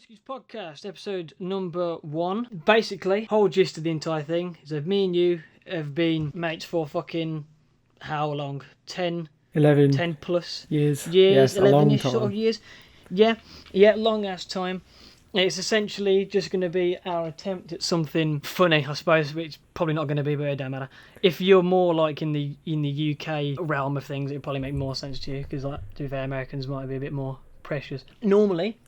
Brewski's podcast, episode number 1. Basically, whole gist of the entire thing is that me and you have been mates for fucking how long? 10 plus years. Yes, 11-ish sort of years. Yeah, long ass time. It's essentially just going to be our attempt at something funny, I suppose, which probably not going to be, but it don't matter. If you're more like in the UK realm of things, it'd probably make more sense to you, because, like, to be fair, Americans might be a bit more precious. Normally,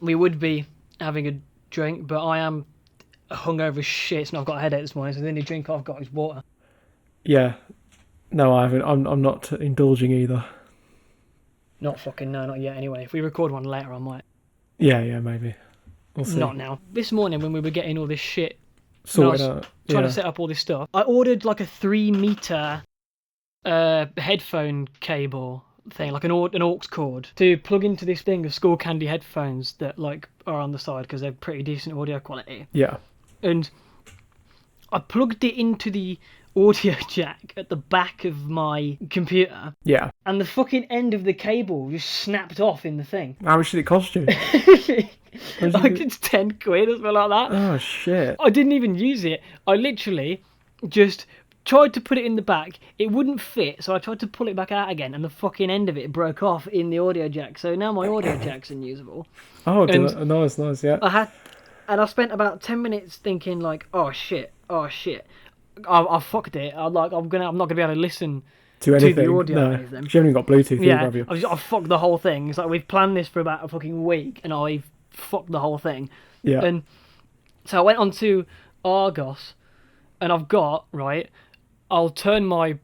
we would be having a drink, but I am hungover as shit, and I've got a headache this morning, so the only drink I've got is water. Yeah. No, I haven't. I'm not indulging either. Not yet anyway. If we record one later, I might. Yeah, maybe. We'll see. Not now. This morning, when we were getting all this shit sorted out, trying to set up all this stuff, I ordered like a 3-meter headphone cable thing, like an aux cord, to plug into this thing of Skull Candy headphones that like are on the side because they're pretty decent audio quality. Yeah. And I plugged it into the audio jack at the back of my computer. Yeah. And the fucking end of the cable just snapped off in the thing. How much did it cost you? Like it's 10 quid or something like that. Oh shit. I didn't even use it. I literally just tried to put it in the back. It wouldn't fit, so I tried to pull it back out again, and the fucking end of it broke off in the audio jack. So now my audio jack's unusable. Oh, nice, yeah. I spent about 10 minutes thinking like, oh shit, I fucked it. I'm not gonna be able to listen to anything. To the audio. No, you haven't even got Bluetooth either, have you? I fucked the whole thing. It's like we've planned this for about a fucking week, and I've fucked the whole thing. Yeah. And so I went on to Argos, and I've got, right, I'll turn my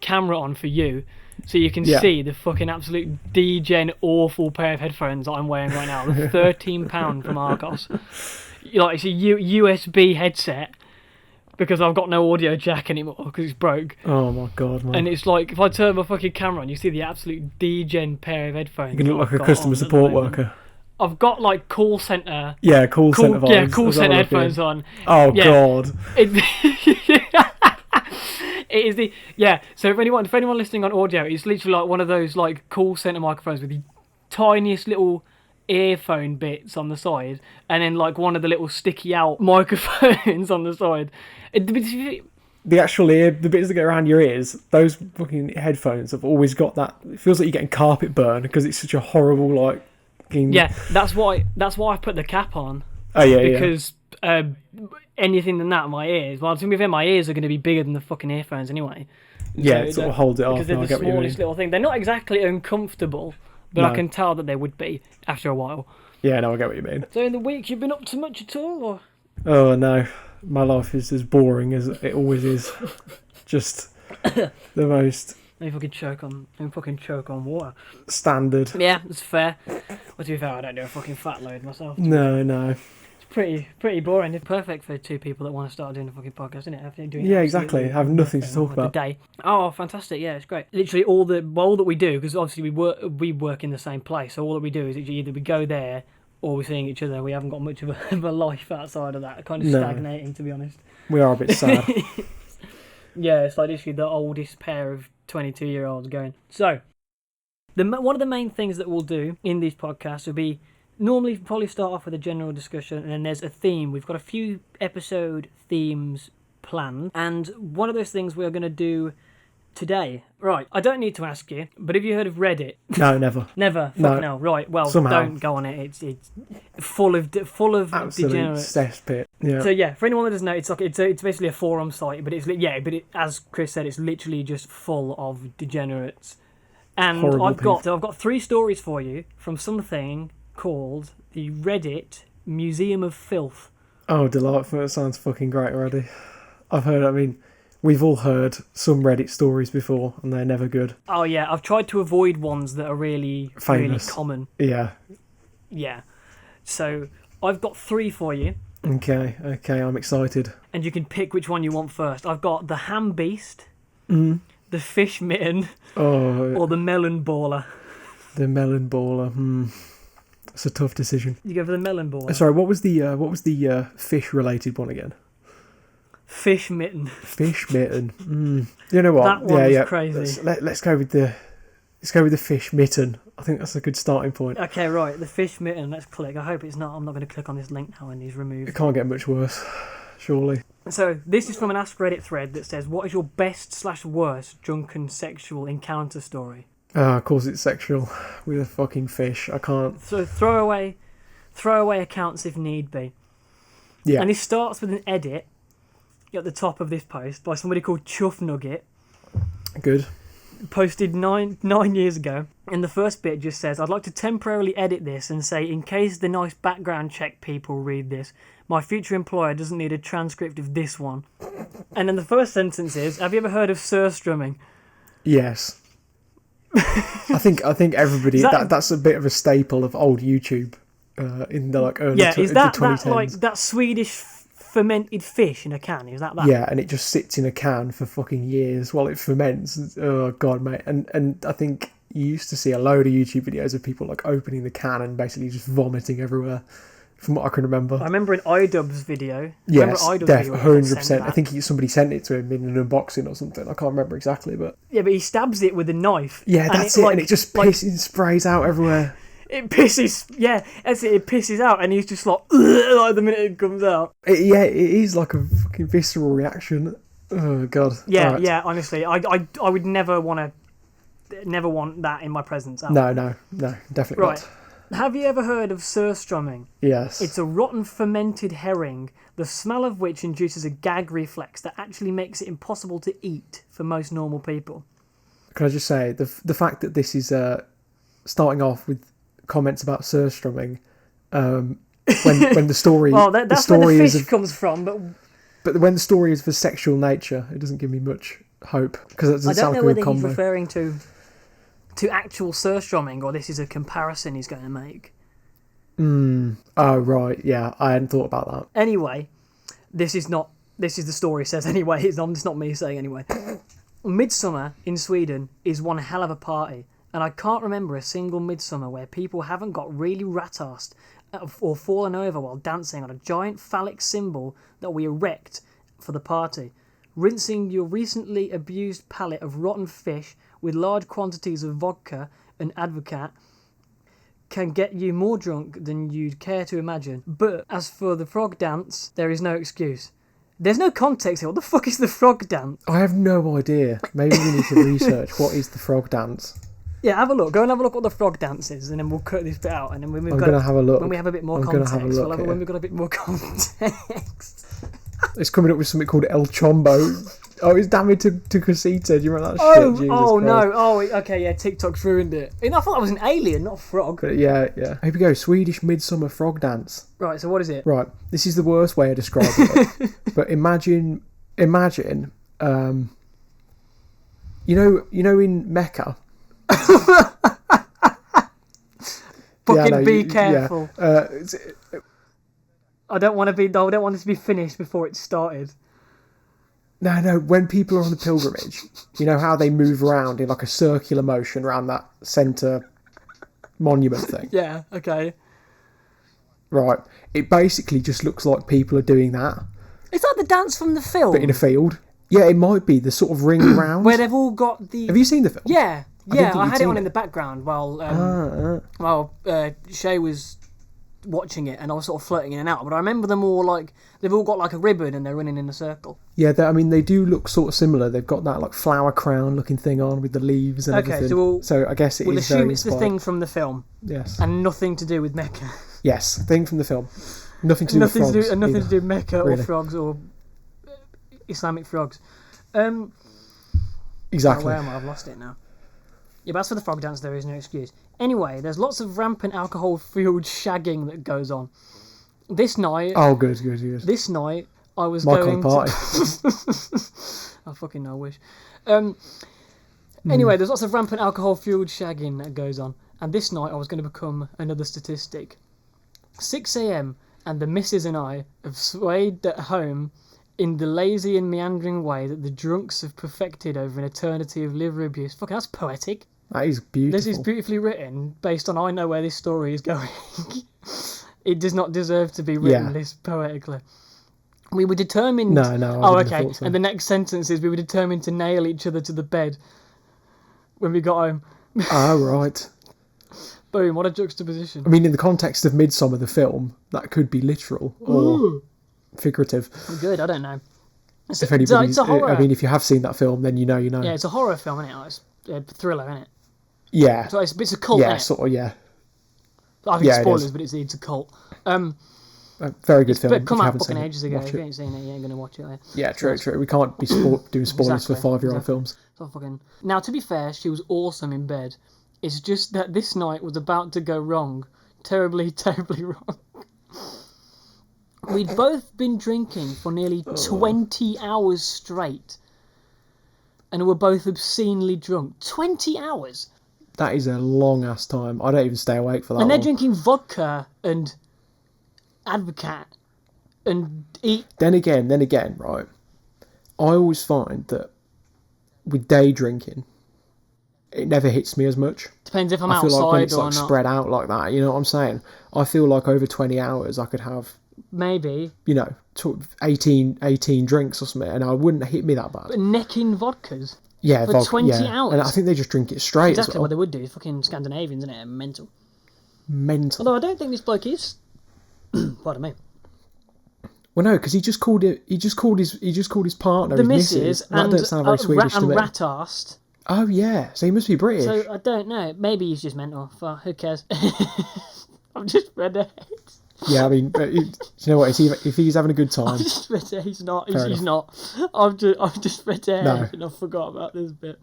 camera on for you, so you can see the fucking absolute degen awful pair of headphones that I'm wearing right now. The £13 from Argos. Like, it's a USB headset, because I've got no audio jack anymore, because it's broke. Oh my god, man. And it's like, if I turn my fucking camera on, you see the absolute degen pair of headphones. You can look like a customer support worker. I've got like call centre. Yeah, call centre vibes. Yeah, call centre headphones on. Oh god. It is the So if anyone listening on audio, it's literally like one of those like call centre microphones with the tiniest little earphone bits on the side, and then like one of the little sticky out microphones on the side. The actual the bits that go around your ears, those fucking headphones have always got that. It feels like you're getting carpet burn because it's such a horrible like. Yeah, that's why I put the cap on. Oh yeah, because anything than that in my ears. Well, to be fair, my ears are going to be bigger than the fucking earphones anyway. Yeah, it sort of holds it off. Because they're the smallest little thing. They're not exactly uncomfortable, but no. I can tell that they would be after a while. Yeah, no, I get what you mean. So in the week, you've been up to much at all, or? Oh no, my life is as boring as it always is. Just the most. Let me fucking choke on water. Standard. Yeah, that's fair. Well, to be fair, I don't do a fucking fat load myself. No. It's pretty boring. It's perfect for two people that want to start doing a fucking podcast, isn't it? Yeah, exactly. Have nothing to talk about. Day. Oh, fantastic. Yeah, it's great. Literally all that we do, because obviously we work in the same place, so all that we do is either we go there or we're seeing each other. We haven't got much of a life outside of that. Kind of stagnating, to be honest. We are a bit sad. Yeah, it's like literally the oldest pair of 22-year-olds going. So, one of the main things that we'll do in these podcasts will be normally probably start off with a general discussion, and then there's a theme. We've got a few episode themes planned, and one of those things we're going to do today. Right, I don't need to ask you, but have you heard of Reddit? No, never. Never? Fuck no. Right, well, somehow. Don't go on it. It's full of absolute degenerates. Cesspit. Yeah. So yeah, for anyone that doesn't know, it's basically a forum site, but as Chris said, it's literally just full of degenerates. And horrible I've got 3 stories for you from something called the Reddit Museum of Filth. Oh, delightful. It sounds fucking great already. We've all heard some Reddit stories before, and they're never good. Oh yeah, I've tried to avoid ones that are really famous. Really common. Yeah. Yeah. So I've got 3 for you. Okay, I'm excited. And you can pick which one you want first. I've got the Ham Beast, the Fish Mitten, or the Melon Baller. The Melon Baller. It's a tough decision. You go for the Melon Baller. Sorry, what was the fish-related one again? Fish Mitten. Fish Mitten. You know what? That one was crazy. Let's go with the... Let's go with the fish mitten. I think that's a good starting point. Okay, right. The fish mitten. Let's click. I hope it's not. I'm not going to click on this link now and he's removed. It can't get much worse, surely. So this is from an Ask Reddit thread that says, "What is your best/worst drunken sexual encounter story?" Of course it's sexual with a fucking fish. I can't. So throw away accounts if need be. Yeah. And it starts with an edit at the top of this post by somebody called Chuff Nugget. Good. Posted nine years ago, and the first bit just says, "I'd like to temporarily edit this and say, in case the nice background check people read this, my future employer doesn't need a transcript of this one." And then the first sentence is, "Have you ever heard of surstrumming?" Yes. I think everybody that's a bit of a staple of old YouTube in the early is that 2010s. that like that Swedish fermented fish in a can? Is that? Yeah, and it just sits in a can for fucking years while it ferments. Oh god, mate! And I think you used to see a load of YouTube videos of people like opening the can and basically just vomiting everywhere. From what I can remember. I remember an iDubbbz video. Yes, 100%. I think somebody sent it to him in an unboxing or something. I can't remember exactly, but yeah, but he stabs it with a knife. Yeah, that's it, and it just pisses, sprays out everywhere. It pisses, yeah, that's it. It pisses out, and he's just like the minute it comes out. It is like a fucking visceral reaction. Oh god. Yeah, right. yeah. Honestly, I would never want that in my presence. No, definitely right. not. Have you ever heard of surstrumming? Yes. It's a rotten fermented herring, the smell of which induces a gag reflex that actually makes it impossible to eat for most normal people. Can I just say the fact that this is starting off with comments about surstrumming, when the story well, that's the story where the fish is comes from, but when the story is for sexual nature, it doesn't give me much hope because it doesn't sound like a good combo. I don't know whether he's referring to actual surstrumming or this is a comparison he's going to make. Oh right, yeah, I hadn't thought about that. Anyway, this is the story says anyway. It's not me saying anyway. Midsummer in Sweden is one hell of a party, and I can't remember a single midsummer where people haven't got really rat-arsed or fallen over while dancing on a giant phallic symbol that we erect for the party. Rinsing your recently abused palate of rotten fish with large quantities of vodka and advocat can get you more drunk than you'd care to imagine. But as for the frog dance, there is no excuse. There's no context here. What the fuck is the frog dance? I have no idea. Maybe we need to research what is the frog dance. Yeah, have a look. Go and have a look what the frog dance is, and then we'll cut this bit out. And then when I'm going to have a look. When we have a bit more context, when we've got a bit more context. It's coming up with something called El Chombo. Oh, it's damaged to Casita. Do you remember that shit? Jesus Christ. No. Oh, okay, yeah, TikTok's ruined it. I thought that was an alien, not a frog. But yeah. Here we go. Swedish midsummer frog dance. Right, so what is it? Right, this is the worst way of describing it. But imagine, you know in Mecca. Fucking be careful. Yeah. I don't want this to be finished before it started. No, when people are on the pilgrimage, you know how they move around in like a circular motion around that centre monument thing? Yeah, okay. Right. It basically just looks like people are doing that. Is that the dance from the film? But in a field. Yeah, it might be the sort of ring around. Where they've all got the... Have you seen the film? Yeah, I had it on in the background while Shay was watching it and I was sort of flirting in and out. But I remember them all like... They've all got like a ribbon and they're running in a circle. Yeah, they do look sort of similar. They've got that like flower crown looking thing on with the leaves and everything. So I guess it is very inspired. We'll assume it's the thing from the film. Yes. And nothing to do with Mecca. Yes, thing from the film. Nothing to do with frogs. Nothing to do with Mecca or frogs or Islamic frogs. Exactly. Where am I? I've lost it now. Yeah, but as for the frog dance, there is no excuse. Anyway, there's lots of rampant alcohol-fueled shagging that goes on. This night... Oh, good. This night, I was My going kind of party. I fucking know, I wish. Anyway, there's lots of rampant alcohol-fueled shagging that goes on. And this night, I was going to become another statistic. 6 a.m, and the missus and I have swayed at home in the lazy and meandering way that the drunks have perfected over an eternity of liver abuse. Fucking, that's poetic. That is beautiful. This is beautifully written, based on I know where this story is going. It does not deserve to be written this poetically. We were determined... No, I okay. So. And the next sentence is, we were determined to nail each other to the bed when we got home. Ah, right. Boom, what a juxtaposition. I mean, in the context of Midsummer, the film, that could be literal or figurative. Good, I don't know. If anybody's, it's a horror. I mean, if you have seen that film, then you know. Yeah, it's a horror film, isn't it? Like, it's a thriller, isn't it? Yeah. So it's a cult, Yeah, isn't it? sort of, yeah. I think Yeah, it spoilers, is. but it's a cult. A very good film. But If come you out haven't fucking seen it, ages ago. watch If you it. ain't seen it, you ain't going to watch it. Yeah, true. We can't be doing spoilers for 5-year-old films. So fucking... Now, to be fair, she was awesome in bed. It's just that this night was about to go wrong. Terribly, terribly wrong. We'd both been drinking for nearly 20 hours straight. And were both obscenely drunk. 20 hours? That is a long-ass time. I don't even stay awake for that And they're long. drinking vodka and Advocat and eat... Then again, right, I always find that with day drinking, it never hits me as much. Depends if I'm I feel outside like when it's or like not. spread out like that, you know what I'm saying? I feel like over 20 hours I could have, Maybe. 18 drinks or something, and I wouldn't hit me that bad. But necking vodkas. Yeah, for 20 yeah. hours. And I think they just drink it straight Exactly as well. what they would do. Fucking Scandinavians, isn't it? Mental. Mental. Although I don't think this bloke is. Pardon me. Well, no, because he just called his partner The his missus That and, doesn't sound very Swedish to me. rat-arsed. Oh yeah, so he must be British. So I don't know. Maybe he's just mental. Who cares? I've just read it. Yeah, I mean, you know what? If he's having a good time, I've just read it. He's not. Fair He's enough. not. I've just read it No. and I forgot about this bit.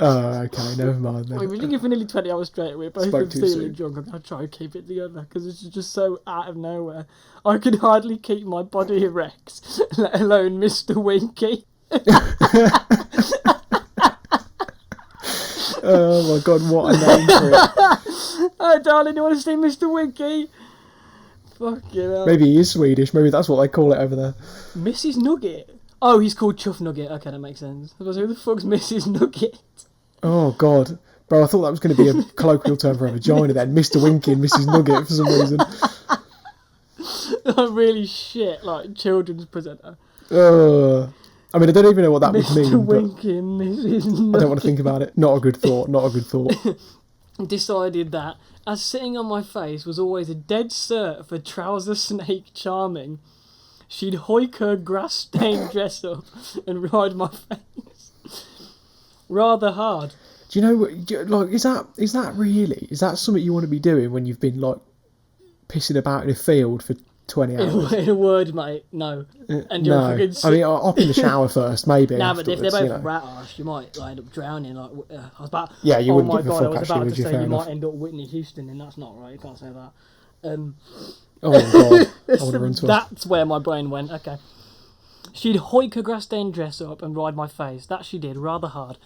oh, okay, never mind then. We've been drinking for nearly 20 hours straight. We're both Spoke too feeling soon. drunk. I'm going to try and keep it together because this is just so out of nowhere. I can hardly keep my body erect, let alone Mr. Winky. Oh my god, what a name for it. Oh, darling, you want to see Mr. Winky? Fucking hell. Maybe he is Swedish. Maybe that's what they call it over there. Mrs. Nugget? Oh, he's called Chuff Nugget. Okay, that makes sense. I was like, who the fuck's Mrs. Nugget? Oh god, bro, I thought that was going to be a colloquial term for a vagina. Then Mr. Winky and Mrs. Nugget for some reason. I'm really shit, like children's presenter. I mean, I don't even know what that would Mr. mean. But Winky and Mrs. Nugget. I don't want to think about it. Not a good thought. Not a good thought. Decided that, as sitting on my face was always a dead cert for trouser snake charming, she'd hoik her grass-stained dress up and ride my face. Rather hard. Do you know what? Like, is that something you want to be doing when you've been like pissing about in a field for 20 hours? In a word, mate, no. And you're No, fucking I mean, I'll hop in the shower first, maybe. Nah, but if they're afterwards, both rat-arsed, you might like, end up drowning. Like, I was about. Yeah, you oh wouldn't my give a god, fuck, I was actually, about would to you? say Fair you enough. might end up Whitney Houston, and that's not right. You can't say that. Oh my god, I want to run to her. That's where my brain went. Okay. She'd hoik her grass-stained dress up and ride my face. That she did, rather hard.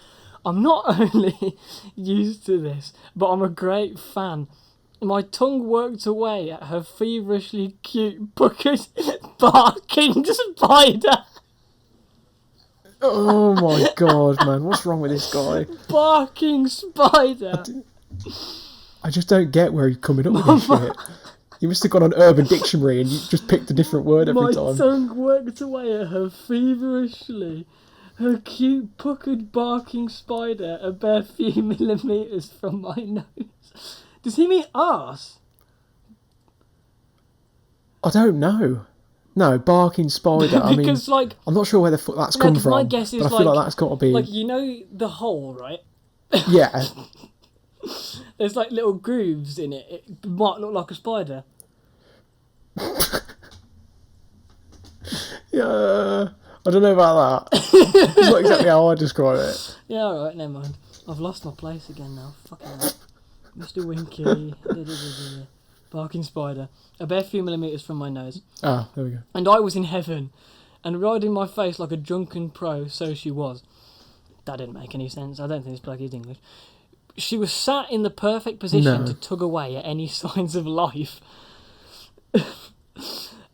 I'm not only used to this, but I'm a great fan. My tongue worked away at her feverishly cute, puckered, barking spider. Oh my god, man, what's wrong with this guy? Barking spider. I just don't get where he's coming up with this shit. You must have gone on Urban Dictionary and you just picked a different word every My time. tongue worked away at her feverishly. Her cute, puckered, barking spider a bare few millimetres from my nose. Does he mean arse? I don't know. No, barking spider. I mean, Because, like... I'm not sure where the fuck that's No, come 'cause from. my guess is, but I feel like- like that's got to be. Like, you know the hole, right? Yeah. There's, like, little grooves in it. It might look like a spider. Yeah. I don't know about that. It's not exactly how I describe it. Yeah, alright, never mind. I've lost my place again now. Fucking hell. Mr. Winky. Barking spider. A bare few millimetres from my nose. Ah, there we go. And I was in heaven. And riding my face like a drunken pro, so she was. That didn't make any sense. I don't think this bloke is English. She was sat in the perfect position No. to tug away at any signs of life.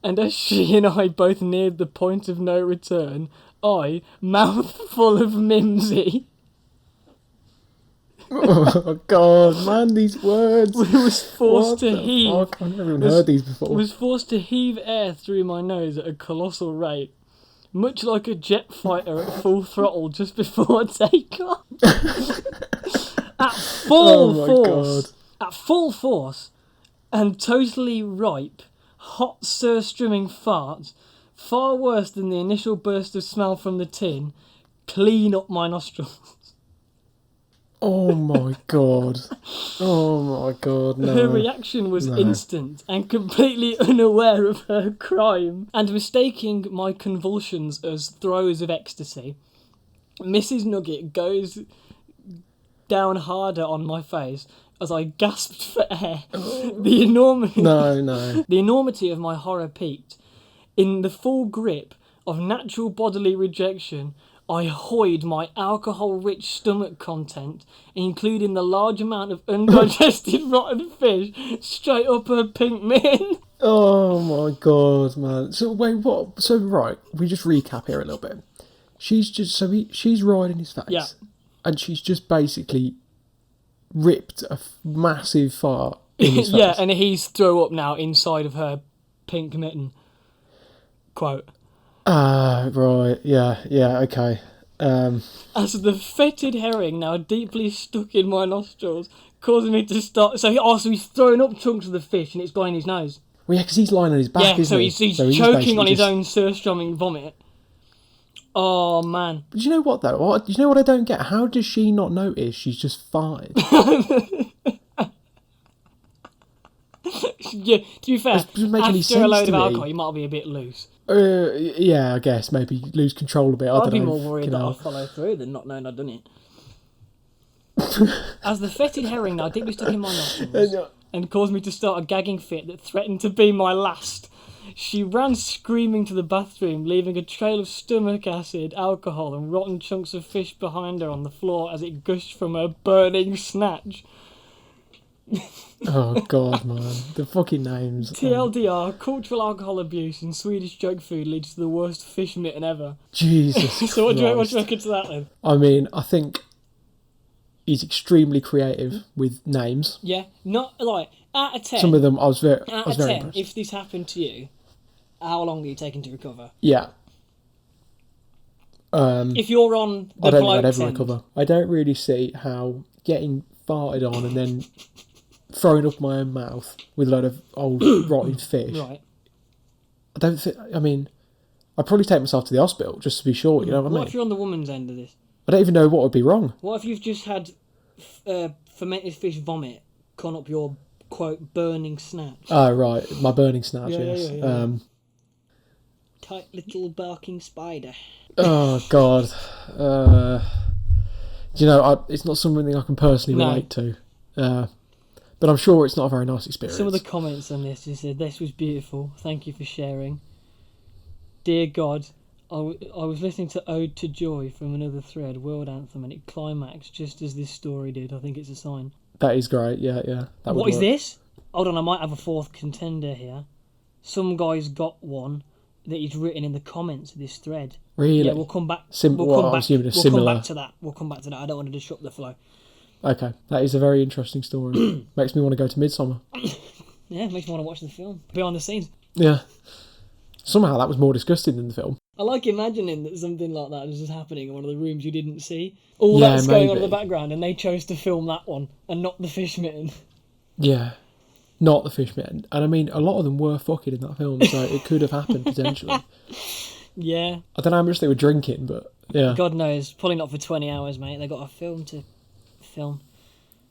And as she and I both neared the point of no return, I, mouth full of mimsy, Oh god, man, these words. was forced What to the heave. fuck? I've never even heard these before. Was forced to heave air through my nose at a colossal rate. much like a jet fighter at full throttle just before takeoff. At full force. God. At full force and totally ripe, hot surströmming farts, far worse than the initial burst of smell from the tin, clean up my nostrils. Oh my god. Oh my god, no. Her reaction was instant and completely unaware of her crime, and mistaking my convulsions as throes of ecstasy, Mrs. Nugget goes down harder on my face as I gasped for air. The enormity of my horror peaked. In the full grip of natural bodily rejection, I hoyed my alcohol-rich stomach content, including the large amount of undigested rotten fish, straight up her pink mitten. Oh my god, man. So wait, what? So right, we just recap here a little bit. She's just she's riding his face, yeah, and she's just basically ripped a massive fart in his face. Yeah, and he's throw up now inside of her pink mitten. Quote. Right, yeah, okay. As the fetid herring now deeply stuck in my nostrils, causing me to start. So he's throwing up chunks of the fish and it's going in his nose. Well, yeah, because he's lying on his back, isn't he? He's choking on his own surströmming vomit. Oh, man. But you know what, though? You know what I don't get? How does she not notice she's just fine? Yeah, to be fair, after a load of alcohol, you might be a bit loose. Yeah, I guess. Maybe lose control a bit. I'd be more worried that I'll follow through than not knowing I'd done it. As the fetid herring now deeply stuck in my nostrils and caused me to start a gagging fit that threatened to be my last, she ran screaming to the bathroom, leaving a trail of stomach acid, alcohol and rotten chunks of fish behind her on the floor as it gushed from her burning snatch. Oh god, man, the fucking names. TLDR, cultural alcohol abuse and Swedish junk food leads to the worst fish mitten ever. Jesus. So what do you reckon to that then? I mean, I think he's extremely creative with names. Yeah, not like out of 10. Some of them I was very out of 10, impressed. if this happened to you, how long are you taking to recover? Yeah. If you're on the I don't think I'd bloke's ever end. recover. I don't really see how getting farted on and then throwing up my own mouth with a load of old rotting fish. Right. I don't think. I mean, I'd probably take myself to the hospital just to be sure. You know what I mean? What if you're on the woman's end of this? I don't even know what would be wrong. What if you've just had fermented fish vomit come up your quote burning snatch? Oh right, my burning snatch. Yeah, yes. yeah. Tight little barking spider. Oh god. You know, it's not something I can personally relate to. But I'm sure it's not a very nice experience. Some of the comments on this just said, "This was beautiful. Thank you for sharing. Dear God, I was listening to Ode to Joy from another thread, World Anthem, and it climaxed just as this story did. I think it's a sign." That is great, yeah. What is this? Hold on, I might have a fourth contender here. Some guy's got one that he's written in the comments of this thread. Really? Yeah, we'll come back. I'm assuming We'll come back to that. I don't want to disrupt the flow. Okay, that is a very interesting story. Makes me want to go to Midsummer. Yeah, makes me want to watch the film. Behind the scenes. Yeah. Somehow that was more disgusting than the film. I like imagining that something like that is just happening in one of the rooms you didn't see. All that's going on in the background, and they chose to film that one and not the fish mitten. Yeah. Not the fish mitten. And I mean, a lot of them were fucking in that film, so it could have happened potentially. Yeah. I don't know how much they were drinking, but yeah. God knows. Probably not for 20 hours, mate. They got a film to film.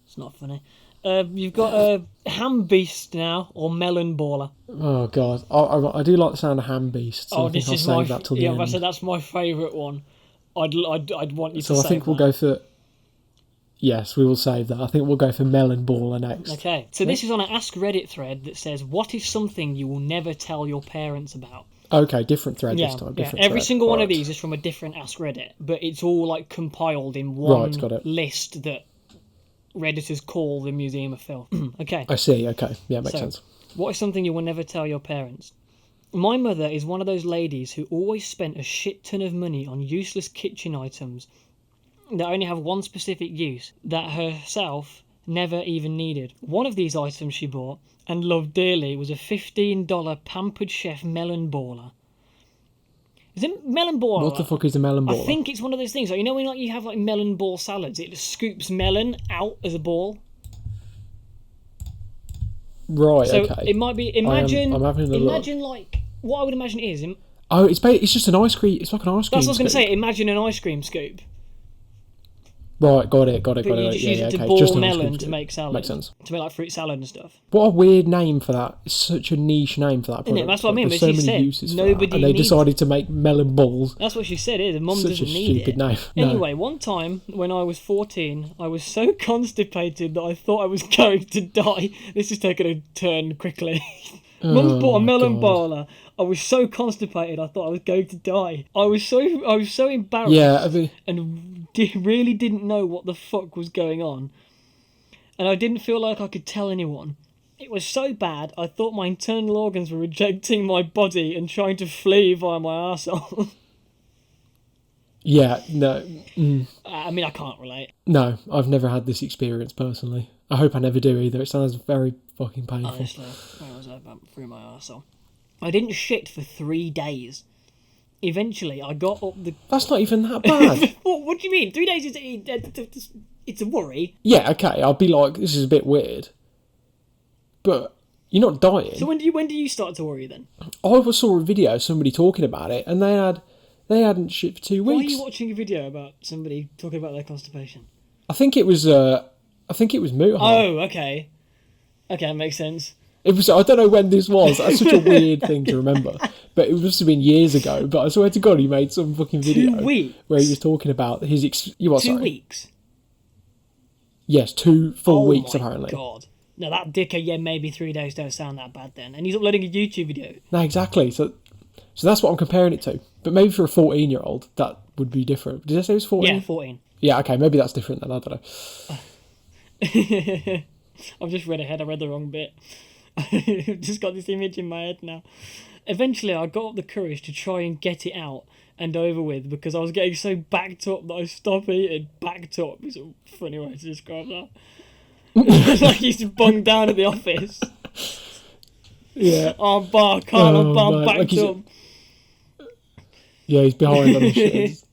It's not funny. You've got a ham beast now, or melon baller. Oh god, I do like the sound of ham beast. So I think I'll save that till the end. I said that's my favourite one. I'd want you to. So I think we'll go for. Yes, we will save that. I think we'll go for melon baller next. Okay, so this is on an Ask Reddit thread that says, "What is something you will never tell your parents about?" Okay, different thread this time. Every single one of these is from a different Ask Reddit, but it's all like compiled in one list that Redditors call the Museum of Filth. Okay. I see, okay. Yeah, makes sense. What is something you will never tell your parents? My mother is one of those ladies who always spent a shit ton of money on useless kitchen items that only have one specific use, that herself never even needed. One of these items she bought and loved dearly was a $15 Pampered Chef melon baller. Is it melon ball? What the fuck is a melon I baller? think it's one of those things. Like, you know when like you have like melon ball salads, it just scoops melon out as a ball. Right. So Okay. it might be. Imagine. I'm having a imagine like what I would imagine it is. Oh, it's just an ice cream. It's like an ice cream. That's what I was going to scoop. say. Imagine an ice cream scoop. Right, got it. But you just use it to okay. ball Just an ice cream melon to scoop. make salad. Makes sense. To make like fruit salad and stuff. What a weird name for that. It's such a niche name for that product. Isn't it? That's what I mean. There's But so she many said uses for nobody that, and they needs decided to make melon balls. That's what she said. Is mum Such doesn't a need stupid it. name. No. Anyway, one time when I was 14, I was so constipated that I thought I was going to die. This is taking a turn quickly. Mum's bought a melon bowler. I was so constipated, I thought I was going to die. I was so embarrassed. Yeah, I mean, And really didn't know what the fuck was going on. And I didn't feel like I could tell anyone. It was so bad, I thought my internal organs were rejecting my body and trying to flee via my arsehole. yeah, no, I mean, I can't relate. no. I've never had this experience personally. I hope I never do either. It sounds very fucking painful. Honestly, I was through my arsehole. I didn't shit for 3 days. Eventually, I got up the... That's not even that bad. What do you mean? 3 days is... It's a worry. Yeah, okay. I'll be like, this is a bit weird, but you're not dying. So when do you start to worry then? I saw a video of somebody talking about it, and they hadn't shit for 2 Why are weeks. you watching a video about somebody talking about their constipation? I think it was Mutai. Oh, okay. Okay, that makes sense. It was. I don't know when this was. That's such a weird thing to remember. But it must have been years ago. But I swear to God, he made some fucking video 2 weeks? where he was talking about his. You what? 2 Sorry. weeks? Yes, 2 full Oh weeks my apparently. God. No, that dickhead, yeah, maybe 3 days don't sound that bad then. And he's uploading a YouTube video. No, exactly. So that's what I'm comparing it to. But maybe for a 14-year-old, that would be different. Did I say it was 14? Yeah, 14. Yeah. Okay. Maybe that's different then. I don't know. I've just read ahead. I read the wrong bit. I've just got this image in my head now. Eventually, I got up the courage to try and get it out and over with because I was getting so backed up that I stopped eating. Backed up is a funny way to describe that. Like he's bunged down at the office. Yeah. I'm backed like he's- up. Yeah, he's behind on his shit.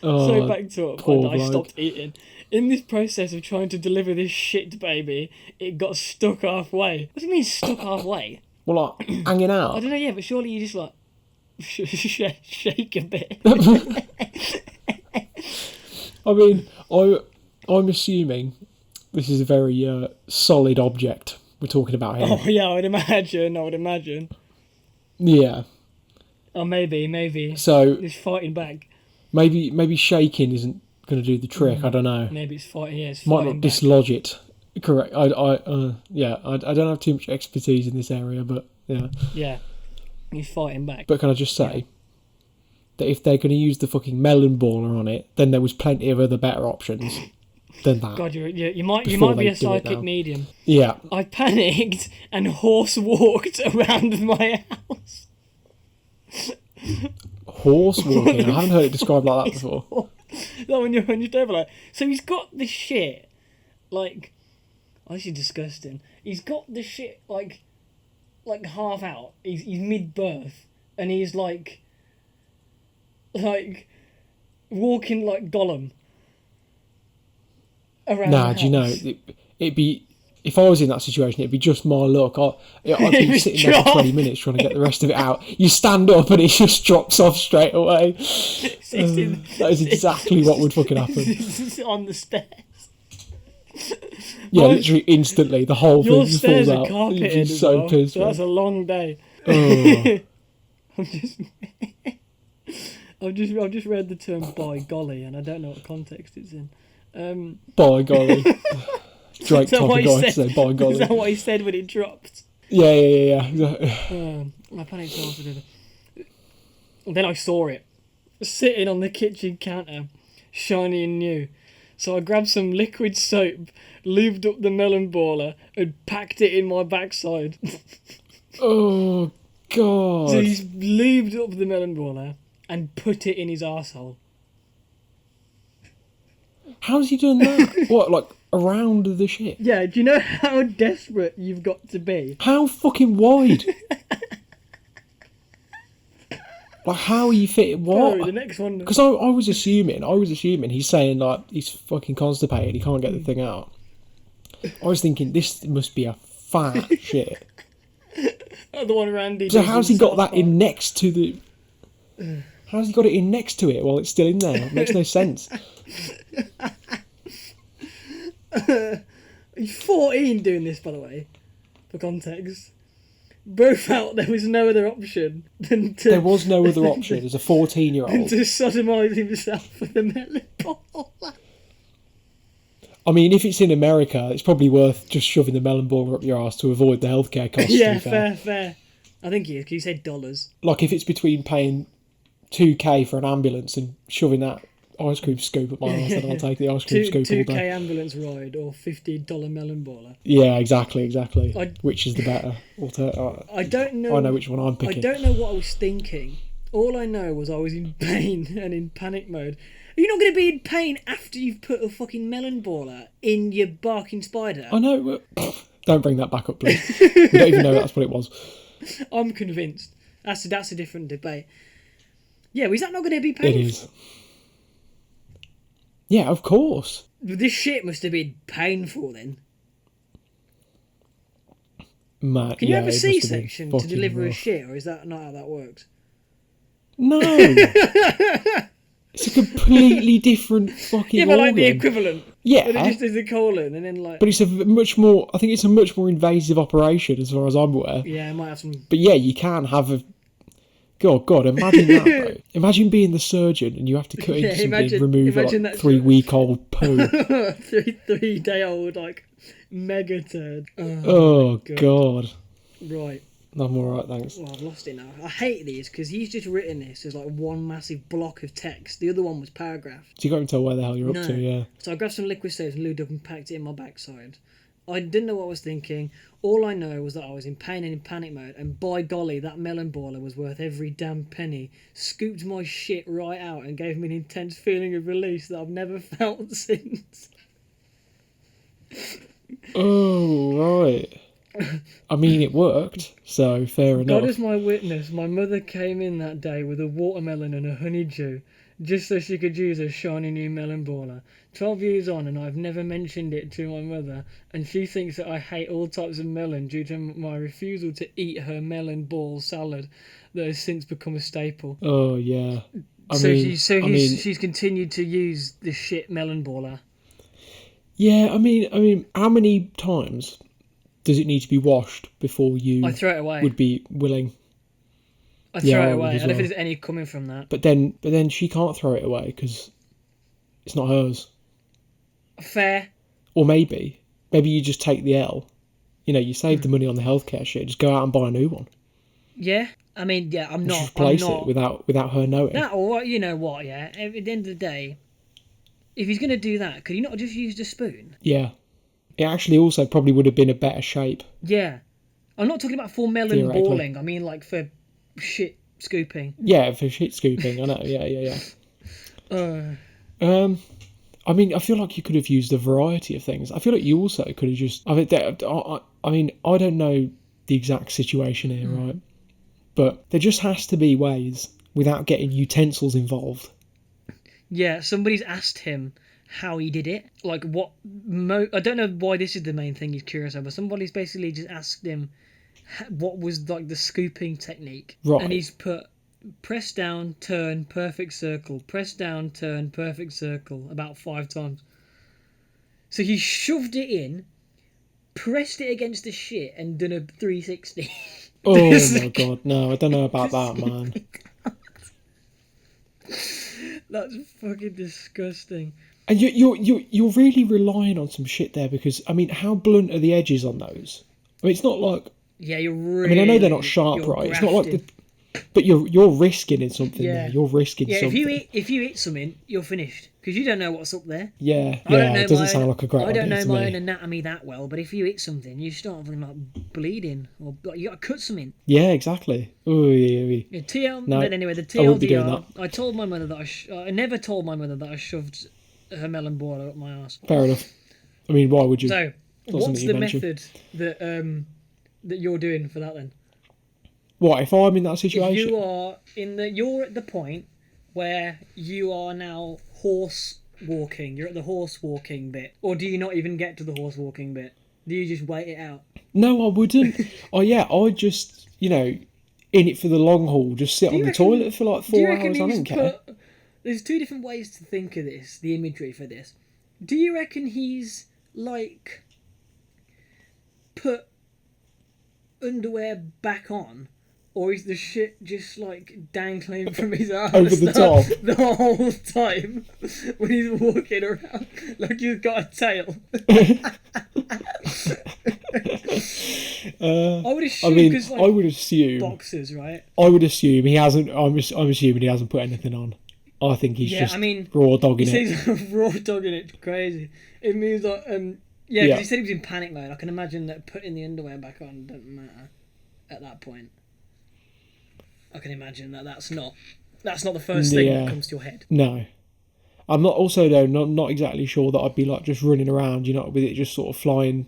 Oh, So backed up poor and I bloke. stopped eating. In this process of trying to deliver this shit baby, it got stuck halfway. What do you mean stuck halfway? Well, like hanging I out. don't know, yeah, but surely you just like shake a bit. I mean, I'm assuming this is a very solid object we're talking about here. Oh yeah, I would imagine. Yeah. Oh maybe. So It's fighting back. maybe shaking isn't going to do the trick. I don't know. Maybe it's fighting. Yeah, it's Might fighting not back. dislodge it. Correct. I don't have too much expertise in this area, but yeah. Yeah, he's fighting back. But can I just say that if they're going to use the fucking melon baller on it, then there was plenty of other better options than that. God, you might Before be they a do it psychic now. medium. Yeah. I panicked and horse walked around my house. Horse walking. I haven't heard it described like that before. Like when you're over like, so he's got this shit, like, oh, this is disgusting. He's got the shit like half out. He's mid birth, and he's like walking like Gollum around. Nah, the do you know, house. it'd be, if I was in that situation, it'd be just my luck. I'd be would sitting there for drop. 20 minutes trying to get the rest of it out. You stand up and it just drops off straight away. That is exactly what would fucking happen. on the stairs. Yeah, Mine- literally instantly, the whole Your thing just stairs falls are out. You'd carpeted be as so well, pissed. so man. that's a long day. Oh. I've just read the term by golly, and I don't know what context it's in. By golly. Drake Is that type what of he guy to said? say, by Is golly. that what he said when it dropped? Yeah, exactly. My panic sauce or whatever. Then I saw it sitting on the kitchen counter, shiny and new. So I grabbed some liquid soap, lubed up the melon baller, and packed it in my backside. Oh, God. So he's lubed up the melon baller and put it in his arsehole. How's he doing that? What, like, around the shit? Yeah, do you know how desperate you've got to be? How fucking wide? Like, how are you fit? Oh, What? the next one. Because I was assuming he's saying, like, he's fucking constipated, he can't get the thing out. I was thinking, this must be a fat shit. Oh, the one Randy. So does how's in he got South that Park. in next to the... How's he got it in next to it while it's still in there? It makes no sense. He's 14 doing this, by the way, for context. Bro felt there was no other option than to... There was no other option as a 14-year-old. to sodomise himself with a melon ball. I mean, if it's in America, it's probably worth just shoving the melon ball up your arse to avoid the healthcare costs. Yeah, to be fair. fair. I think he is, because he said dollars. Like, if it's between paying $2,000 for an ambulance and shoving that ice cream scoop up my arse, then I'll take the ice cream scoop all $2K day. ambulance ride or $50 melon baller. Yeah, exactly. Which is the better? I don't know. I know which one I'm picking. I don't know what I was thinking. All I know was I was in pain and in panic mode. Are you not going to be in pain after you've put a fucking melon baller in your barking spider? I know. But don't bring that back up, please. We don't even know that's what it was. I'm convinced. That's a different debate. Yeah, is that not going to be painful? It is. Yeah, of course. This shit must have been painful then. Matt, Can you have it a must have been C-section to fucking deliver a rough. shit, or is that not how that works? No. It's a completely different fucking Yeah, but like the organ. equivalent. Yeah. But it just is a colon, and then like... But it's a much more... I think it's a much more invasive operation as far as I'm aware. Yeah, it might have some... But yeah, you can have a... God, imagine that, bro. Imagine being the surgeon and you have to cut into somebody and remove a imagine that 3-week-old poo. 3-day-old, like, mega turd. Oh, God. Right. I'm alright, thanks. Well, I've lost it now. I hate these, because he's just written this as, like, one massive block of text. The other one was paragraph. So you can't even tell where the hell you're up to, yeah. So I grabbed some liquid soaps and lubed up and packed it in my backside. I didn't know what I was thinking. All I know was that I was in pain and in panic mode, and by golly, that melon baller was worth every damn penny. Scooped my shit right out and gave me an intense feeling of release that I've never felt since. Oh, right. I mean, it worked, so fair enough. God is my witness, my mother came in that day with a watermelon and a honeydew, just so she could use her shiny new melon baller. 12 years on, and I've never mentioned it to my mother, and she thinks that I hate all types of melon due to my refusal to eat her melon ball salad that has since become a staple. Oh, yeah. She's continued to use the shit melon baller. Yeah, I mean, how many times does it need to be washed before you I throw it away. would be willing? I throw it away. I as don't well. think there's any coming from that. But then she can't throw it away because it's not hers. Fair. Or maybe you just take the L. You know, you save the money on the healthcare shit. Just go out and buy a new one. Yeah. I mean, yeah, I'm not... Just replace I'm not, it without her knowing. That, or you know what, yeah? At the end of the day, if he's going to do that, could he not just use a spoon? Yeah. It actually also probably would have been a better shape. Yeah. I'm not talking about for melon Theoretically. balling. I mean, like, for shit scooping. Yeah, for shit scooping. I know. Yeah. Uh, I mean, I feel like you could have used a variety of things. I feel like you also could have just... I mean, I don't know the exact situation here, right? But there just has to be ways without getting utensils involved. yeah, somebody's asked him how he did it. Like, what... I don't know why this is the main thing he's curious about, but somebody's basically just asked him what was, like, the scooping technique. Right. And he's put... press down, turn, perfect circle. Press down, turn, perfect circle. About 5 times. So he shoved it in, pressed it against the shit, and done a 360. Oh my God, no, I don't know about that, man. That's fucking disgusting. And you're really relying on some shit there because, I mean, how blunt are the edges on those? I mean, it's not like... Yeah, you're really... I mean, I know they're not sharp, right? It's not like... But you're risking in something there. You're risking something. If you eat something, you're finished. Because you don't know what's up there. Yeah, it doesn't sound like a great idea I don't know to my me. own anatomy that well, but if you eat something, you start feeling like bleeding. Or like, you got to cut something. Yeah, exactly. Ooh, yeah. But anyway, the I wouldn't be doing TLDR, that. I told my mother that I never told my mother that I shoved her melon baller up my arse. Fair enough. I mean, why would you? So, Not what's something the you mentioned. method that you're doing for that then? What if I'm in that If situation? you're at the point where you are now horse walking. You're at the horse walking bit, or do you not even get to the horse walking bit? Do you just wait it out? No, I wouldn't. Oh yeah, I'd just, in it for the long haul, just sit on the toilet for like Do you 4 reckon hours. I don't care. There's two different ways to think of this, the imagery for this. Do you reckon he's like put underwear back on, or is the shit just like dangling from his arse Over the top the whole time when he's walking around like he's got a tail? I would assume, cause, like, I would assume boxers, right? I would assume he hasn't. I'm assuming he hasn't put anything on. I think he's just raw dogging it. He says raw dogging it, crazy. It means like yeah, because he said he was in panic mode. I can imagine that putting the underwear back on doesn't matter at that point. I can imagine that's not the first thing that comes to your head. No. I'm not also though not exactly sure that I'd be like just running around, with it just sort of flying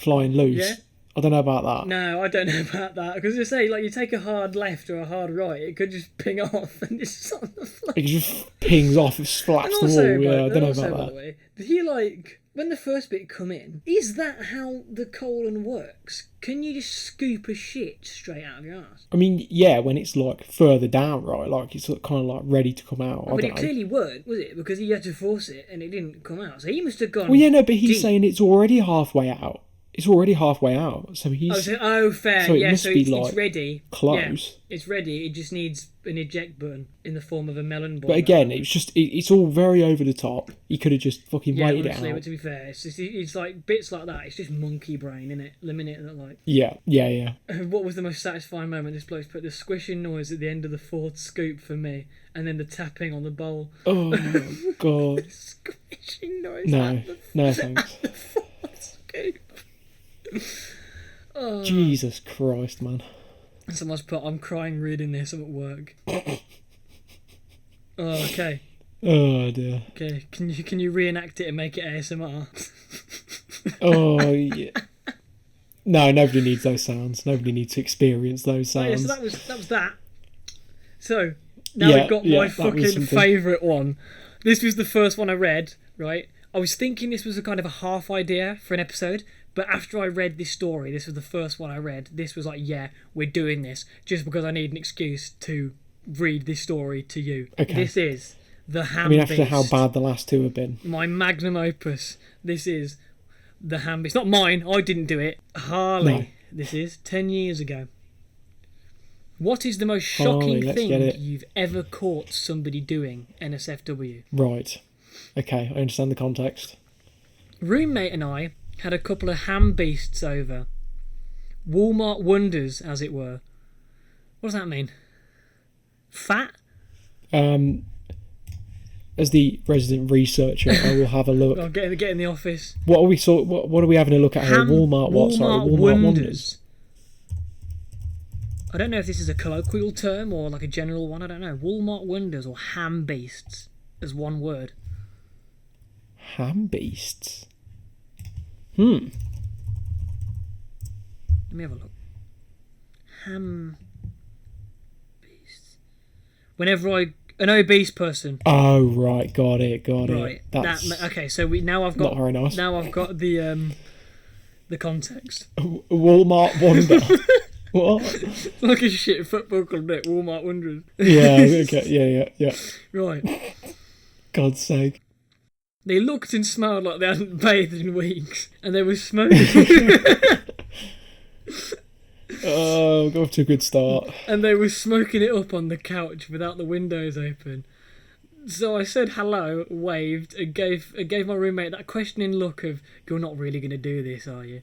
loose. Yeah. I don't know about that. No, I don't know about that, because you say like you take a hard left or a hard right, it could just ping off and it's on the floor. It just pings off, it splats the wall. Yeah, I don't know about that. By the way, did he like when the first bit come in? Is that how the colon works? Can you just scoop a shit straight out of your ass? I mean, yeah, when it's like further down, right? Like it's kind of like ready to come out. But it clearly weren't, was it? Because he had to force it and it didn't come out. So he must have gone. Well, yeah, no, but he's saying it's already halfway out. It's already halfway out, so he's. Fair. So it yeah, must be it's ready. Close. Yeah, it's ready. It just needs an eject button in the form of a melon ball. But again, it's all very over the top. He could have just fucking waited honestly, it out. But to be fair, it's like bits like that. It's just monkey brain, isn't it? Limiting it like. Yeah. What was the most satisfying moment? This bloke's put the squishing noise at the end of the fourth scoop for me, and then the tapping on the bowl. Oh god. Squishing noise. No thanks. The fourth scoop. Jesus Christ, man. Someone's put, I'm crying reading this, I'm at work. Okay. Oh dear. Okay, can you reenact it and make it ASMR? Oh yeah. No, nobody needs those sounds. Nobody needs to experience those sounds. So that was that. So now we've got my fucking favourite one. This was the first one I read, right? I was thinking this was a kind of a half idea for an episode, but after I read this story, this was the first one I read. This was like, yeah, we're doing this just because I need an excuse to read this story to you. Okay. This is the Ham Beast. After how bad the last two have been. My magnum opus. This is the Ham Beast. Not mine. I didn't do it. Harley. No. This is 10 years ago. What is the most shocking thing you've ever caught somebody doing, NSFW? Right. Okay, I understand the context. Roommate and I had a couple of ham beasts over. Walmart wonders, as it were. What does that mean? Fat? As the resident researcher, I will have a look. I'll get in the office. What are we having a look at here? Walmart wonders. I don't know if this is a colloquial term or like a general one. I don't know. Walmart wonders or ham beasts as one word. Ham beasts. Let me have a look. Ham beasts. Whenever an obese person. Oh right, got it. Right. Okay, so now I've got. Not very nice. Now I've got the context. Walmart wonder. What? It's like a shit football club, isn't it? Walmart wonders. Yeah. Okay. Yeah. Right. God's sake. They looked and smelled like they hadn't bathed in weeks, and they were smoking. Oh, got off to a good start. And they were smoking it up on the couch without the windows open. So I said hello, waved, and gave my roommate that questioning look of, "You're not really going to do this, are you?"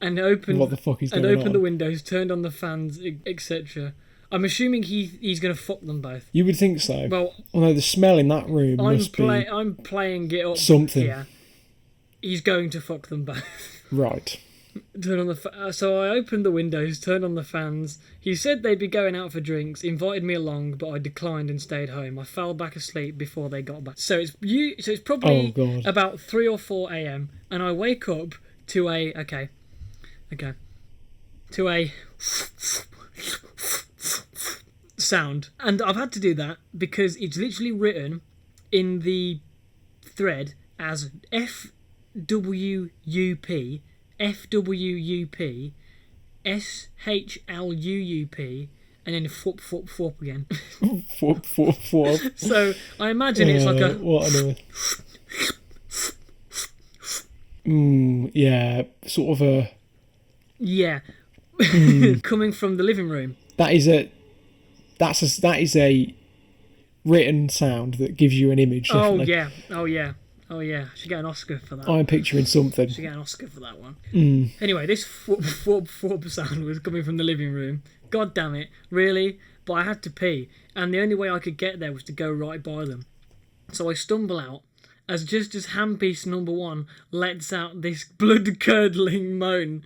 And opened what the fuck is going on? And opened the windows, turned on the fans, etc. I'm assuming he's going to fuck them both. You would think so. Well, although the smell in that room must be... I'm playing it up something. Here. He's going to fuck them both. Right. Turn on the so I opened the windows, turned on the fans. He said they'd be going out for drinks, invited me along, but I declined and stayed home. I fell back asleep before they got back. So it's probably about 3 or 4 a.m. and I wake up to a sound. And I've had to do that because it's literally written in the thread as FWUP, FWUP, SHLUUP, and then flop, flop, flop again. Flop, flop, flop. So I imagine it's like a... What on earth? Yeah, sort of a... Yeah. Coming from the living room. That is a written sound that gives you an image. Definitely. Oh yeah. Should get an Oscar for that. I'm picturing something. Should get an Oscar for that one. Anyway, this flop sound was coming from the living room. God damn it, really? But I had to pee, and the only way I could get there was to go right by them. So I stumble out as handpiece number 1 lets out this blood-curdling moan.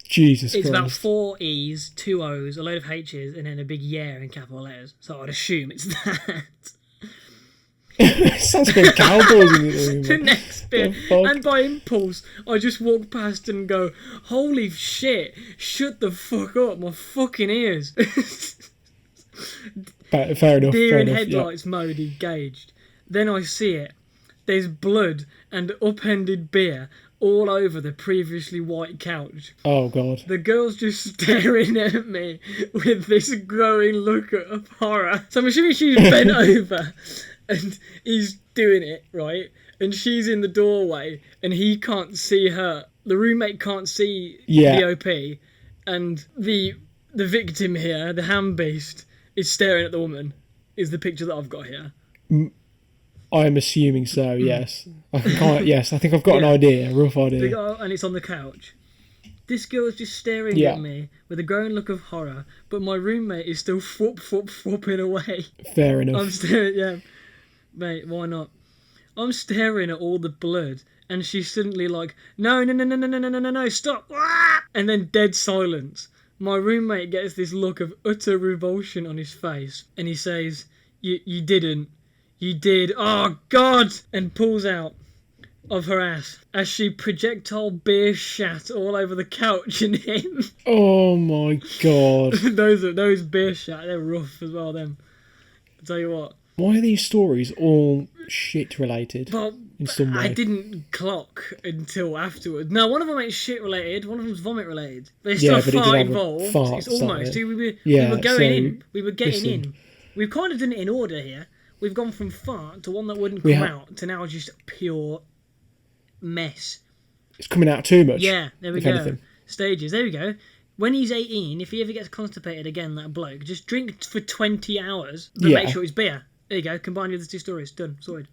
Jesus Christ. It's about 4 E's, 2 O's, a load of H's, and then a big yeah in capital letters. So I'd assume it's that. Sounds like cowboys in the The next bit. And by impulse, I just walk past and go, holy shit, shut the fuck up, my fucking ears. Fair enough. Deer in headlights mode engaged. Then I see it. There's blood and upended beer all over the previously white couch. Oh, God. The girl's just staring at me with this growing look of horror. So I'm assuming she's bent over and he's doing it, right? And she's in the doorway and he can't see her. The roommate can't see the OP. And the victim here, the ham beast, is staring at the woman, is the picture that I've got here. I'm assuming so, yes. I think I've got an idea, a rough idea. And it's on the couch. This girl is just staring at me with a growing look of horror, but my roommate is still flopping away. Fair enough. I'm staring, mate, why not? I'm staring at all the blood, and she's suddenly like, no, stop! And then dead silence. My roommate gets this look of utter revulsion on his face, and he says, you didn't. You did. Oh, God! And pulls out of her ass as she projectile beer shat all over the couch and him. Oh, my God. those beer shat, they're rough as well, them. I'll tell you what. Why are these stories all shit-related in some way? I didn't clock until afterwards. No, one of them ain't shit-related, one of them's vomit-related. There's still a fart involved. It's almost. We were getting in. We've kind of done it in order here. We've gone from fart to one that wouldn't come out to now just pure mess. It's coming out too much. Yeah, there we go. Anything. Stages. There we go. When he's 18, if he ever gets constipated again, that bloke, just drink for 20 hours, but make sure it's beer. There you go. Combine the other 2 stories. Done. Sorted.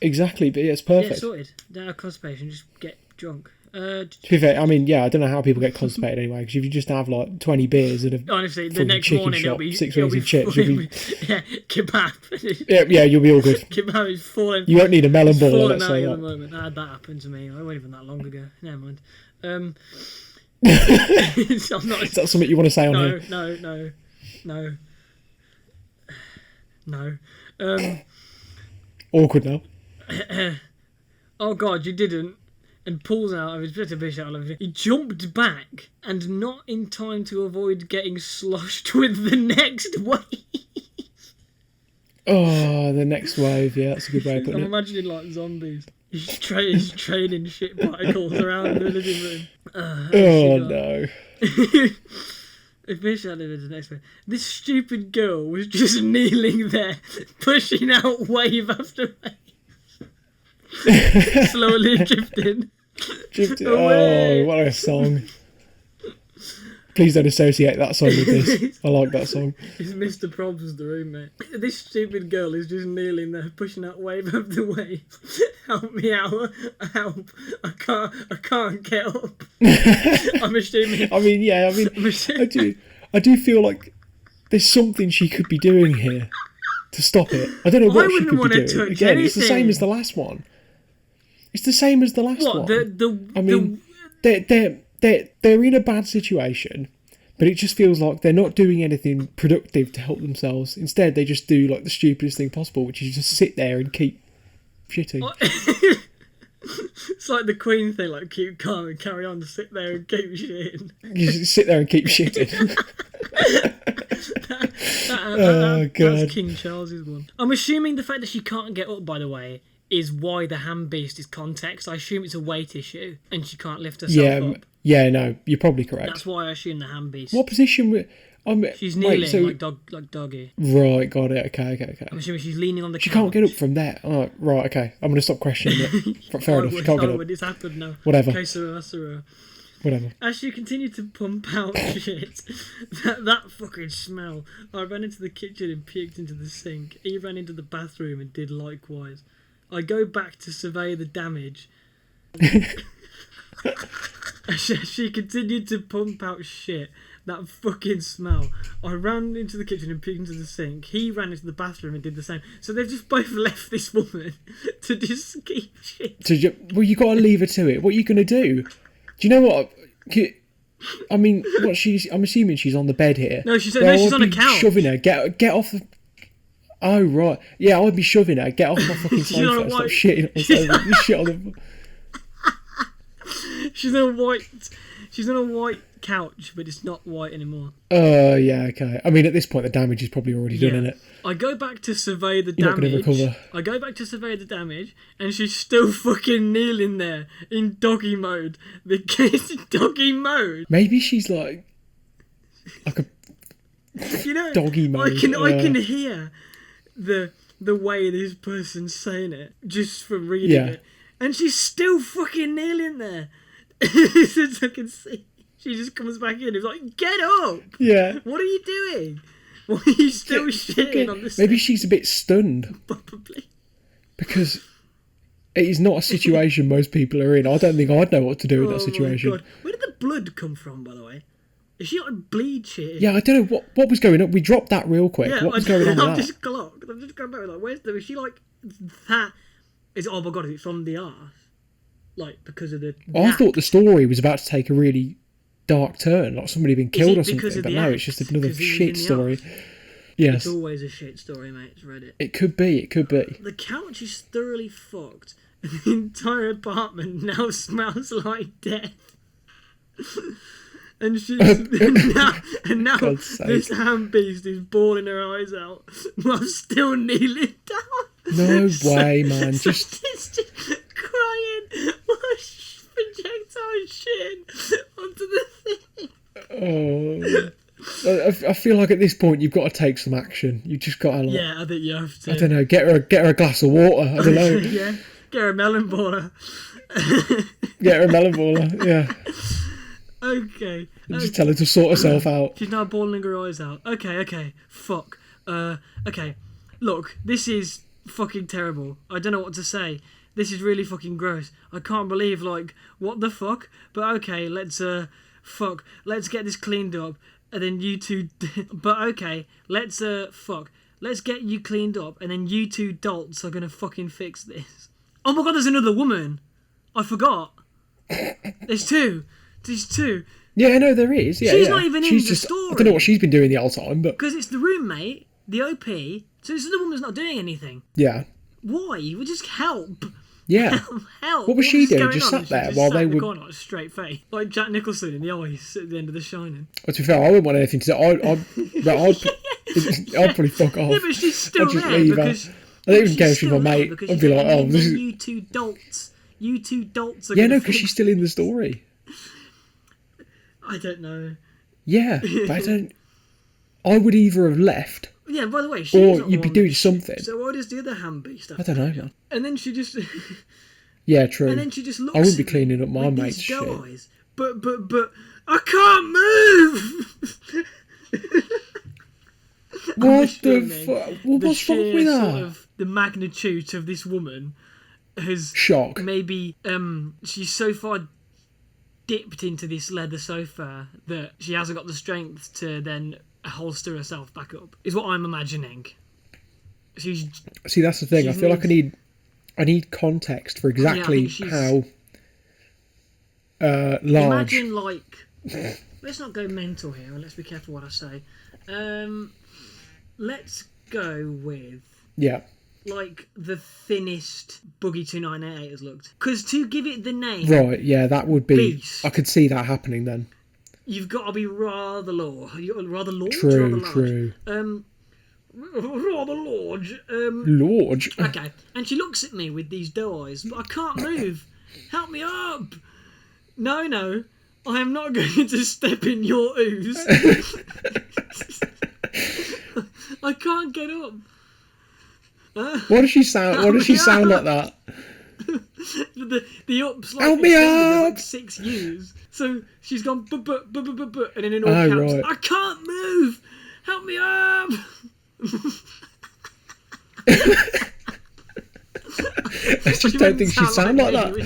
Exactly, but yeah, it's perfect. Yeah, sorted. Don't have constipation. Just get drunk. To be fair, I mean, I don't know how people get constipated anyway, because if you just have like 20 beers and honestly, the next morning shop, it'll be 6 wings and chips, kebab. yeah, you'll be all good. Kebab is falling. You won't need a melon ball. Falling out at the moment. I had that happen to me. I wasn't even that long ago. Never mind. Is that something you want to say on here? No. Awkward now. Oh God, you didn't. And pulls out of his bit of fish out of it. He jumped back, and not in time to avoid getting sloshed with the next wave. Oh, the next wave. Yeah, that's a good way of putting it. I'm imagining like zombies. He's training shit particles around the living room. Oh no. The fish out of it the next way. This stupid girl was just kneeling there, pushing out wave after wave. Slowly drifting. Oh, what a song. Please don't associate that song with this. I like that song. It's Mr. Probs, the roommate. This stupid girl is just kneeling there, pushing out wave after wave. Help me out. Help. I can't get up. I'm assuming. I do feel like there's something she could be doing here to stop it. I don't know what she could be doing. Again, anything. It's the same as the last one. They're in a bad situation, but it just feels like they're not doing anything productive to help themselves. Instead, they just do like the stupidest thing possible, which is just sit there and keep shitting. It's like the Queen thing, like keep calm and carry on, sit there and keep shitting. You just sit there and keep shitting. Oh, God. That's King Charles's one. I'm assuming the fact that she can't get up, by the way, is why the hand beast is context. I assume it's a weight issue and she can't lift herself up. Yeah, no, you're probably correct. That's why I assume the hand beast. What position? She's kneeling like doggy. Right, got it. Okay. I'm assuming she's leaning on the couch. She can't get up from there. Oh, right, okay. I'm going to stop questioning it. Fair enough. She can't get up. It's happened now. Whatever. Okay, so Whatever. as she continued to pump out shit, that fucking smell, I ran into the kitchen and puked into the sink. He ran into the bathroom and did likewise. I go back to survey the damage. She continued to pump out shit. That fucking smell. I ran into the kitchen and puked into the sink. He ran into the bathroom and did the same. So they've just both left this woman to just keep shit. Well, you got to leave her to it. What are you going to do? Do you know what? I mean, I'm assuming she's on the bed here. No, she's on a couch. Shoving her. Get off the... Oh, right. Yeah, I'd be shoving her. Get off my fucking sofa. Stop shitting on the sofa. You shit on the... She's on a white couch, but it's not white anymore. Yeah, okay. I mean, at this point, the damage is probably already done, isn't it? I go back to survey the You're damage. not going to recover. I go back to survey the damage, and she's still fucking kneeling there in doggy mode. The kid's in doggy mode. Maybe she's like a doggy mode. I can hear the way this person's saying it just from reading it, and she's still fucking kneeling there. Since I can see, she just comes back in. It's like, get up! Yeah. What are you doing? Why are you still shitting on the Maybe she's a bit stunned. Probably. Because it is not a situation most people are in. I don't think I'd know what to do in that situation. My God. Where did the blood come from, by the way? Is she like bleed shit? Yeah, I don't know what was going on. We dropped that real quick. Yeah, what was going on with I'm that? just clocked. I'm just going back. Like, is she like that? Oh my God, is it from the arse? Like, because of the... I thought the story was about to take a really dark turn, like somebody had been killed or something, but no, it's just another shit story. Yes. It's always a shit story, mate. It's Reddit. It could be. The couch is thoroughly fucked. The entire apartment now smells like death. And she's... now this hand beast is bawling her eyes out while still kneeling down. No way, man. Just crying while projectile shit onto the thing. Oh, I feel like at this point you've got to take some action. You just got to. Like, yeah, I think you have to. I don't know. Get her a glass of water. I don't know. Yeah, get her a melon baller. Get her a melon baller. Yeah. Okay. Just tell her to sort herself out. She's now bawling her eyes out. Okay. Fuck. Okay. Look, this is fucking terrible. I don't know what to say. This is really fucking gross. I can't believe, like, what the fuck? But okay, let's get this cleaned up, and then you two... But okay, let's get you cleaned up, and then you two dolts are gonna fucking fix this. Oh my God, there's another woman! I forgot. There's two. Yeah, no, there is. Yeah, she's not even in the story. I don't know what she's been doing the whole time, but... Because it's the roommate, the OP, so this other woman's not doing anything. Yeah. Why? We just help. Yeah. Help. What was she doing? Just sat there while they were... Corner, straight face. Like Jack Nicholson in The Eyes at the end of The Shining. Well, to be fair, I wouldn't want anything to do. I'd probably fuck off. Yeah, but she's still there leave because... her. I don't even care if she's my mate. I'd be like, oh, this is... You two dolts are... Yeah, no, because she's still in the story. I don't know. Yeah, but I would either have left... Yeah, by the way, or you'd be doing something. So why does the other hand beast? I don't know, man. And then she just... Yeah, true. And then she just looks... I wouldn't be cleaning up my mate's shit. Eyes. But... I can't move! What the fuck? What's wrong with that? Sort of the magnitude of this woman has... Shock. Maybe she's so far dipped into this leather sofa that she hasn't got the strength to then holster herself back up, is what I'm imagining. See, that's the thing. I feel like I need context for exactly how large. Imagine, like, let's not go mental here, and let's be careful what I say. Let's go with... Yeah. like the thinnest Boogie 2988 has looked. Because to give it the name, Right, yeah, that would be... Beast. I could see that happening then. You've got to be rather large. Rather large? True, rather large. true. Rather large. Large? Okay, and she looks at me with these doe eyes, but I can't move. Help me up! No, I am not going to step in your ooze. I can't get up. Why does she sound like that? The up's like Help me up! like 6 U's. So she's gone and then in all caps, right. I can't move! Help me up! I just don't think she'd sound like that.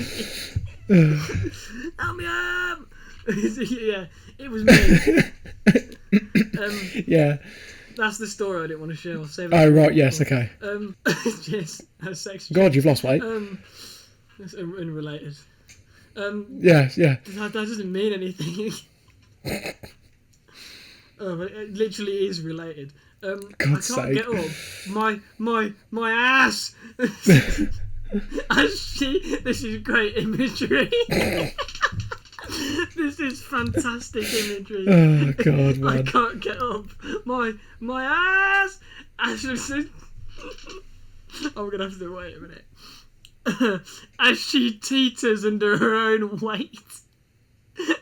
Help me up! Yeah, it was me. Yeah. That's the story I didn't want to share. I'll save it. Oh, right, yes, okay. Yes, sex. God, you've lost weight. It's unrelated. Yeah. That doesn't mean anything. Oh, but it literally is related. I can't sake. get up. My ass. This is great imagery. This is fantastic imagery. Oh God, man. I can't get up. My ass. I'm gonna have to wait a minute. As she teeters under her own weight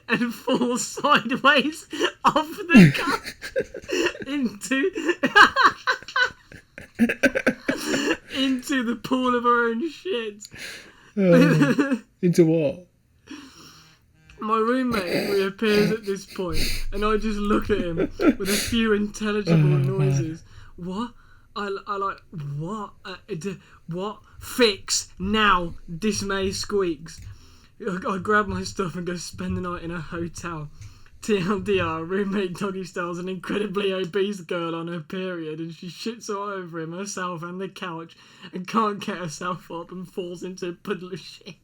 and falls sideways off the cup into the pool of her own shit. Into what? My roommate reappears at this point, and I just look at him with a few intelligible noises. Man. What? I like, what? What? Fix now! Dismay squeaks. I grab my stuff and go spend the night in a hotel. TLDR, roommate doggy styles an incredibly obese girl on her period, and she shits all over him, herself and the couch, and can't get herself up and falls into a puddle of shit.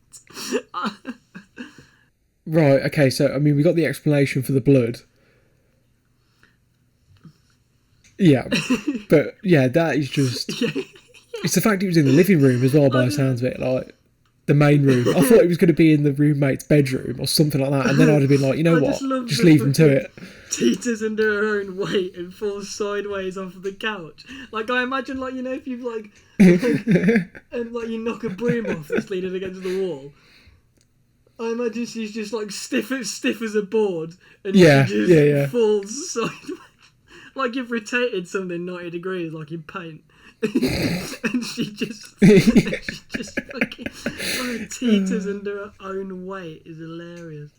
Right, okay, so, I mean, we got the explanation for the blood. Yeah, but, yeah, that is just... Yeah. It's the fact it was in the living room as well, by the sounds of it, like, the main room. I thought it was going to be in the roommate's bedroom or something like that, and then I'd have been like, you know what, just leave them to it. Teeters under her own weight and falls sideways off the couch. Like, I imagine, like, you know, if you've, like and, like, you knock a broom off that's leaning against the wall. I imagine she's just like stiff as a board, and she just falls sideways, like you've rotated something 90 degrees, like in paint, and she just fucking teeters under her own weight. Is hilarious.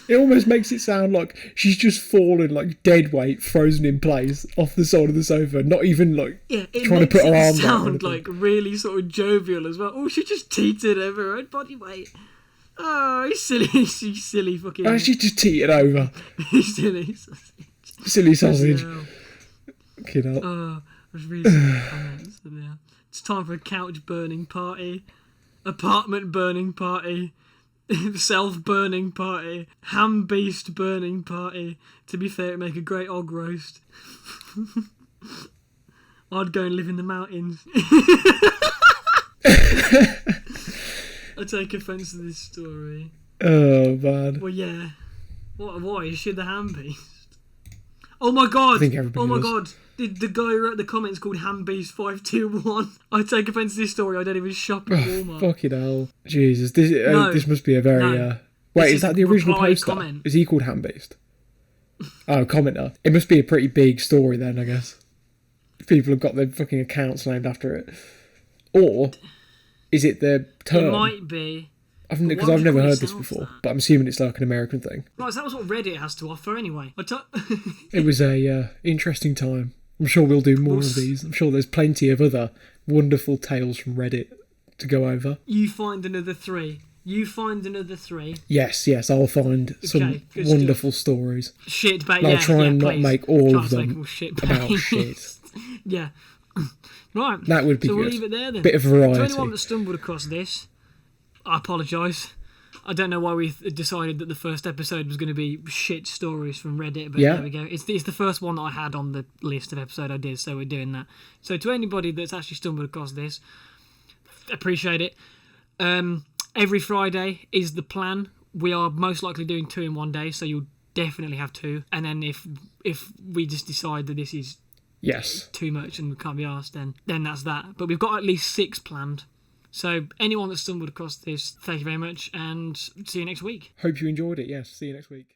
It almost makes it sound like she's just fallen like dead weight, frozen in place off the side of the sofa, not even like trying to put her arm down. It sound like really sort of jovial as well. Oh, she just teetered over her own body weight. Oh, he's silly fucking... Oh, she just teetered over. Silly sausage. Silly sausage. Fucking hell. Oh, I was reading some comments. Yeah. It's time for a couch burning party. Apartment burning party. Self-burning party. Ham beast burning party. To be fair, it'd make a great og roast. I'd go and live in the mountains. I take offence to this story. Oh, man. Well, yeah. Why? Is she the ham beast? Oh my god! I think everybody my does. god! The guy who wrote the comments called Hambeast521. I take offence to this story. I don't even shop at Walmart. Fucking hell. Jesus. This must be a very... Wait, is that the original poster? Comment. Is he called Hambeast? Oh, commenter. It must be a pretty big story then, I guess. People have got their fucking accounts named after it. Or is it the term? It might be. Because I've never heard this before, but I'm assuming it's like an American thing. Right, so that was what Reddit has to offer anyway. It was a interesting time. I'm sure we'll do more of these. I'm sure there's plenty of other wonderful tales from Reddit to go over. You find another three. Yes, I'll find some wonderful stories. Shit bait, I'll try and not make all of them about shit. Yeah. Right. That would be good. So we'll leave it there then. Bit of variety. To anyone that stumbled across this, I apologise. I don't know why we decided that the first episode was going to be shit stories from Reddit, but Yeah. there we go. It's the first one that I had on the list of episode I did, so we're doing that. So to anybody that's actually stumbled across this, appreciate it. Every Friday is the plan. We are most likely doing 2 in one day, so you'll definitely have 2. And then if we just decide that this is Yes. too much and we can't be asked, then that's that. But we've got at least 6 planned. So anyone that stumbled across this, thank you very much, and see you next week. Hope you enjoyed it. Yes. See you next week.